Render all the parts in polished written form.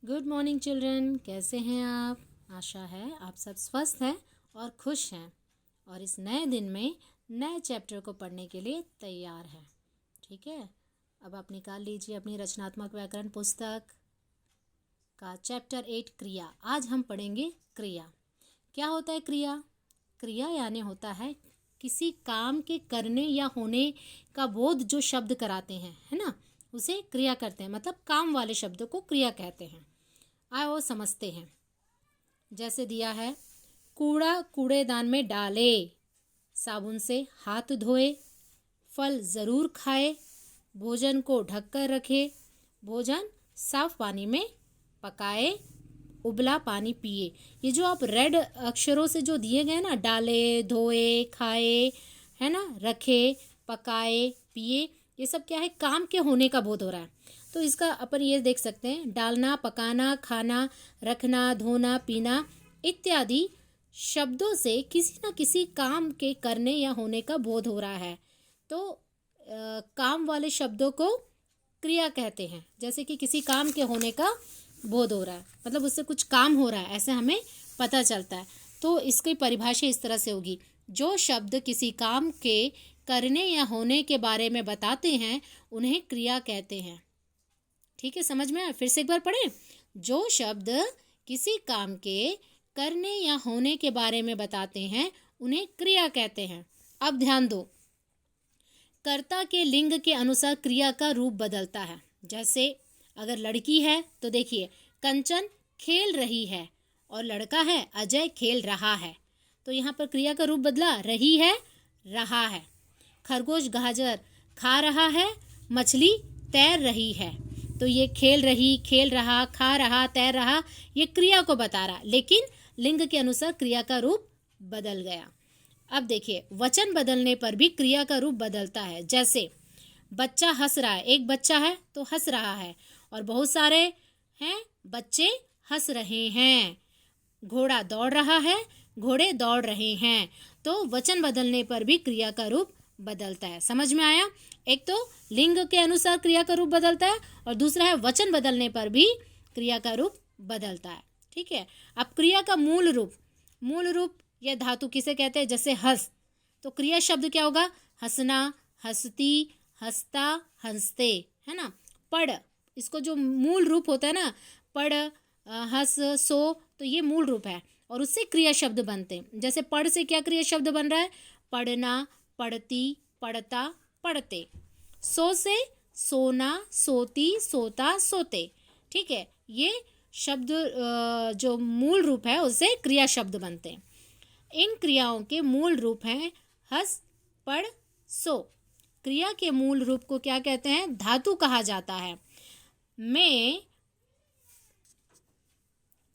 Good morning children, कैसे हैं आप। आशा है आप सब स्वस्थ हैं और खुश हैं और इस नए दिन में नए चैप्टर को पढ़ने के लिए तैयार हैं। ठीक है, अब आप निकाल लीजिए अपनी रचनात्मक व्याकरण पुस्तक का चैप्टर 8 क्रिया। आज हम पढ़ेंगे क्रिया। क्या होता है क्रिया? क्रिया यानी होता है किसी काम के करने या होने का बोध जो शब्द कराते हैं, है ना, उसे क्रिया करते हैं। मतलब काम वाले शब्द को क्रिया कहते हैं। आओ समझते हैं। जैसे दिया है, कूड़ा कूड़ेदान में डाले, साबुन से हाथ धोए, फल ज़रूर खाए, भोजन को ढककर रखे, भोजन साफ पानी में पकाए, उबला पानी पिए। ये जो आप रेड अक्षरों से जो दिए गए ना, डाले, धोए, खाए, है ना, रखे, पकाए, पिए, ये सब क्या है? काम के होने का बोध हो रहा है। तो इसका अपन ये देख सकते हैं, डालना, पकाना, खाना, रखना, धोना, पीना इत्यादि शब्दों से किसी न किसी काम के करने या होने का बोध हो रहा है। तो काम वाले शब्दों को क्रिया कहते हैं। जैसे कि किसी काम के होने का बोध हो रहा है, मतलब उससे कुछ काम हो रहा है, ऐसे हमें पता चलता है। तो इसकी परिभाषा इस तरह से होगी, जो शब्द किसी काम के करने या होने के बारे में बताते हैं उन्हें क्रिया कहते हैं। ठीक है, समझ में आया? फिर से एक बार पढ़ें। जो शब्द किसी काम के करने या होने के बारे में बताते हैं उन्हें क्रिया कहते हैं। अब ध्यान दो, कर्ता के लिंग के अनुसार क्रिया का रूप बदलता है। जैसे अगर लड़की है तो देखिए, कंचन खेल रही है, और लड़का है अजय खेल रहा है। तो यहाँ पर क्रिया का रूप बदला, रही है, रहा है। खरगोश गाजर खा रहा है, मछली तैर रही है। तो ये खेल रही, खेल रहा, खा रहा, तैर रहा, ये क्रिया को बता रहा, लेकिन लिंग के अनुसार क्रिया का रूप बदल गया। अब देखिए, वचन बदलने पर भी क्रिया का रूप बदलता है। जैसे बच्चा हंस रहा है, एक बच्चा है तो हंस रहा है, और बहुत सारे हैं बच्चे हंस रहे हैं। घोड़ा दौड़ रहा है, घोड़े दौड़ रहे हैं। तो वचन बदलने पर भी क्रिया का रूप बदलता है। समझ में आया? एक तो लिंग के अनुसार क्रिया का रूप बदलता है, और दूसरा है वचन बदलने पर भी क्रिया का रूप बदलता है। ठीक है, अब क्रिया का मूल रूप या धातु किसे कहते हैं? जैसे हंस, तो क्रिया शब्द क्या होगा? हंसना, हंसती, हंसता, हंसते, है ना। पढ़, इसको जो मूल रूप होता है ना, पढ़, हंस, सो, तो ये मूल रूप है, और उससे क्रिया शब्द बनते हैं। जैसे पढ़ से क्या क्रिया शब्द बन रहा है? पढ़ना, पढ़ती, पढ़ता, पढ़ते। सो से सोना, सोती, सोता, सोते। ठीक है, ये शब्द जो मूल रूप है उससे क्रिया शब्द बनते हैं। इन क्रियाओं के मूल रूप हैं हंस, पढ़, सो। क्रिया के मूल रूप को क्या कहते हैं? धातु कहा जाता है। में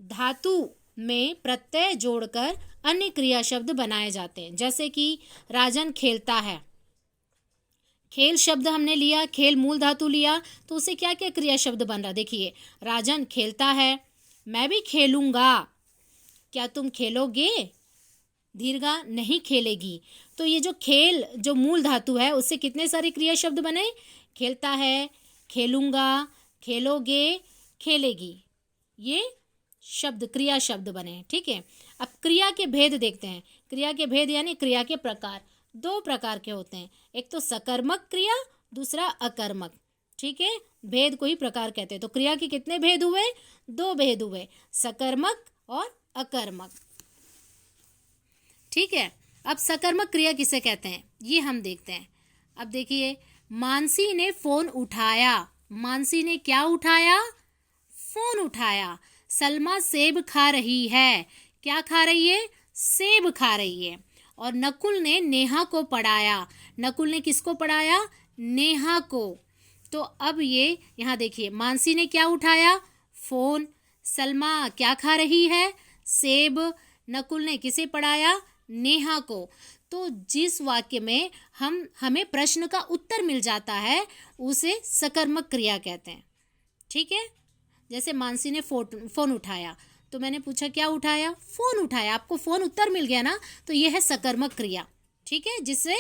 धातु में प्रत्यय जोड़कर अन्य क्रिया शब्द बनाए जाते हैं। जैसे कि राजन खेलता है, खेल शब्द हमने लिया, खेल मूल धातु लिया, तो उसे क्या क्या क्रिया शब्द बन रहा? देखिए, राजन खेलता है, मैं भी खेलूंगा, क्या तुम खेलोगे? दीर्घा नहीं खेलेगी। तो ये जो खेल जो मूल धातु है उससे कितने सारे क्रिया शब्द बने? खेलता है, खेलूंगा, खेलोगे, खेलेगी, ये शब्द क्रिया शब्द बने। ठीक है, अब क्रिया के भेद देखते हैं। क्रिया के भेद यानी क्रिया के प्रकार, दो प्रकार के होते हैं। एक तो सकर्मक क्रिया, दूसरा अकर्मक। ठीक है, भेद को ही प्रकार कहते हैं। तो क्रिया के कितने भेद हुए? दो भेद हुए, सकर्मक और अकर्मक। ठीक है, अब सकर्मक क्रिया किसे कहते हैं ये हम देखते हैं। अब देखिए, मानसी ने फोन उठाया, मानसी ने क्या उठाया? फोन उठाया। सलमा सेब खा रही है, क्या खा रही है? सेब खा रही है। और नकुल ने नेहा को पढ़ाया, नकुल ने किसको पढ़ाया? नेहा को। तो अब ये यहाँ देखिए, मानसी ने क्या उठाया? फोन। सलमा क्या खा रही है? सेब। नकुल ने किसे पढ़ाया? नेहा को। तो जिस वाक्य में हमें प्रश्न का उत्तर मिल जाता है उसे सकर्मक क्रिया कहते हैं। ठीक है, जैसे मानसी ने फोन उठाया, तो मैंने पूछा क्या उठाया? फोन उठाया, आपको फोन उत्तर मिल गया ना, तो यह है सकर्मक क्रिया। ठीक है, जिससे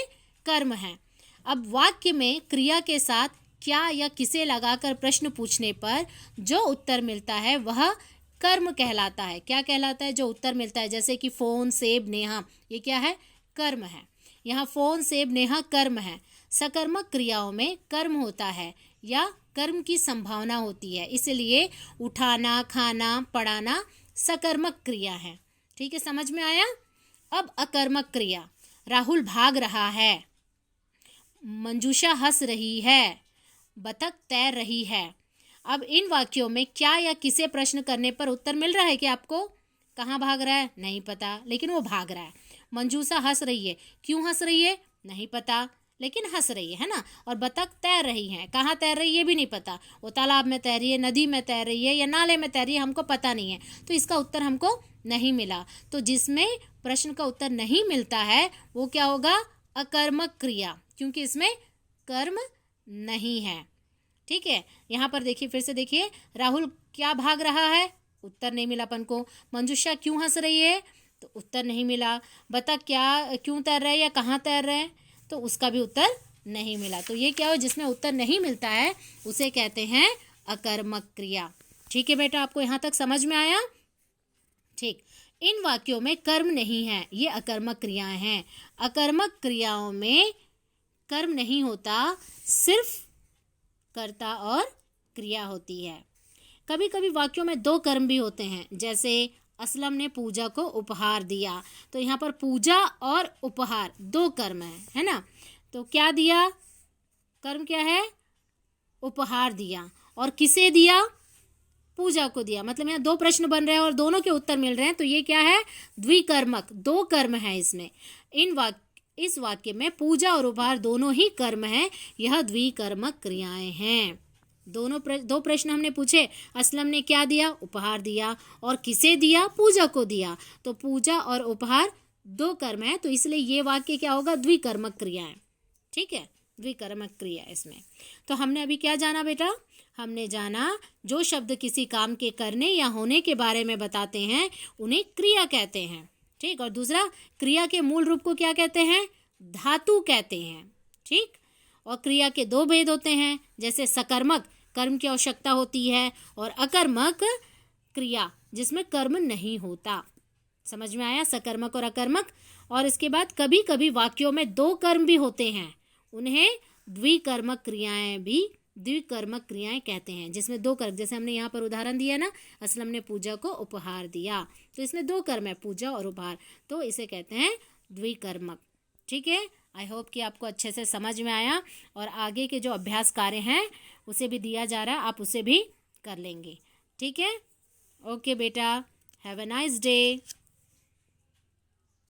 कर्म है। अब वाक्य में क्रिया के साथ क्या या किसे लगाकर प्रश्न पूछने पर जो उत्तर मिलता है वह कर्म कहलाता है। क्या कहलाता है? जो उत्तर मिलता है, जैसे कि फोन, सेब, नेहा, ये क्या है? कर्म है। यहाँ फोन, सेब, नेहा कर्म है। सकर्मक क्रियाओं में कर्म होता है या कर्म की संभावना होती है, इसलिए उठाना, खाना, पढ़ाना सकर्मक क्रिया है। ठीक है, समझ में आया? अब अकर्मक क्रिया, राहुल भाग रहा है, मंजूषा हंस रही है, बतख तैर रही है। अब इन वाक्यों में क्या या किसे प्रश्न करने पर उत्तर मिल रहा है कि आपको? कहाँ भाग रहा है? नहीं पता, लेकिन वो भाग रहा है। मंजूषा हंस रही है, क्यों हंस रही है? नहीं पता, लेकिन हंस रही है ना। और बतख तैर रही है, कहाँ तैर रही है ये भी नहीं पता, वो तालाब में तैर रही है, नदी में तैर रही है या नाले में तैर रही है, हमको पता नहीं है, तो इसका उत्तर हमको नहीं मिला। तो जिसमें प्रश्न का उत्तर नहीं मिलता है वो क्या होगा? अकर्मक क्रिया, क्योंकि इसमें कर्म नहीं है। ठीक है, यहाँ पर देखिए, फिर से देखिए, राहुल क्या भाग रहा है? उत्तर नहीं मिला अपन को। मंजूषा क्यों हंस रही है? तो उत्तर नहीं मिला। बतख क्यों तैर रहा है या कहाँ तैर रहे हैं? तो उसका भी उत्तर नहीं मिला। तो ये क्या हो? जिसमें उत्तर नहीं मिलता है उसे कहते हैं अकर्मक क्रिया। ठीक है बेटा, आपको यहाँ तक समझ में आया? ठीक, इन वाक्यों में कर्म नहीं है, ये अकर्मक क्रियाएं हैं। अकर्मक क्रियाओं में कर्म नहीं होता, सिर्फ कर्ता और क्रिया होती है। कभी कभी वाक्यों में दो कर्म भी होते हैं, जैसे असलम ने पूजा को उपहार दिया, तो यहाँ पर पूजा और उपहार दो कर्म है ना। तो क्या दिया? कर्म क्या है? उपहार दिया। और किसे दिया? पूजा को दिया। मतलब यहाँ दो प्रश्न बन रहे हैं और दोनों के उत्तर मिल रहे हैं, तो ये क्या है? द्विकर्मक, दो कर्म है इसमें। इस वाक्य में पूजा और उपहार दोनों ही कर्म है, यह द्विकर्मक क्रियाएं हैं। दो प्रश्न हमने पूछे, असलम ने क्या दिया? उपहार दिया। और किसे दिया? पूजा को दिया। तो पूजा और उपहार दो कर्म है, तो इसलिए ये वाक्य क्या होगा? द्विकर्मक क्रिया है। ठीक है, द्विकर्मक क्रिया इसमें। तो हमने अभी क्या जाना बेटा? हमने जाना जो शब्द किसी काम के करने या होने के बारे में बताते हैं उन्हें क्रिया कहते हैं। ठीक, और दूसरा, क्रिया के मूल रूप को क्या कहते हैं? धातु कहते हैं। ठीक, और क्रिया के दो भेद होते हैं, जैसे सकर्मक, कर्म की आवश्यकता होती है, और अकर्मक क्रिया, जिसमें कर्म नहीं होता। समझ में आया? सकर्मक और अकर्मक। और इसके बाद कभी कभी वाक्यों में दो कर्म भी होते हैं, उन्हें द्विकर्मक क्रियाएं कहते हैं, जिसमें दो कर्म, जैसे हमने यहाँ पर उदाहरण दिया ना, असलम ने पूजा को उपहार दिया, तो इसमें दो कर्म है, पूजा और उपहार, तो इसे कहते हैं द्विकर्मक। ठीक है, आई होप कि आपको अच्छे से समझ में आया। और आगे के जो अभ्यास कार्य हैं उसे भी दिया जा रहा है, आप उसे भी कर लेंगे। ठीक है, ओके बेटा, हैव अ नाइस डे।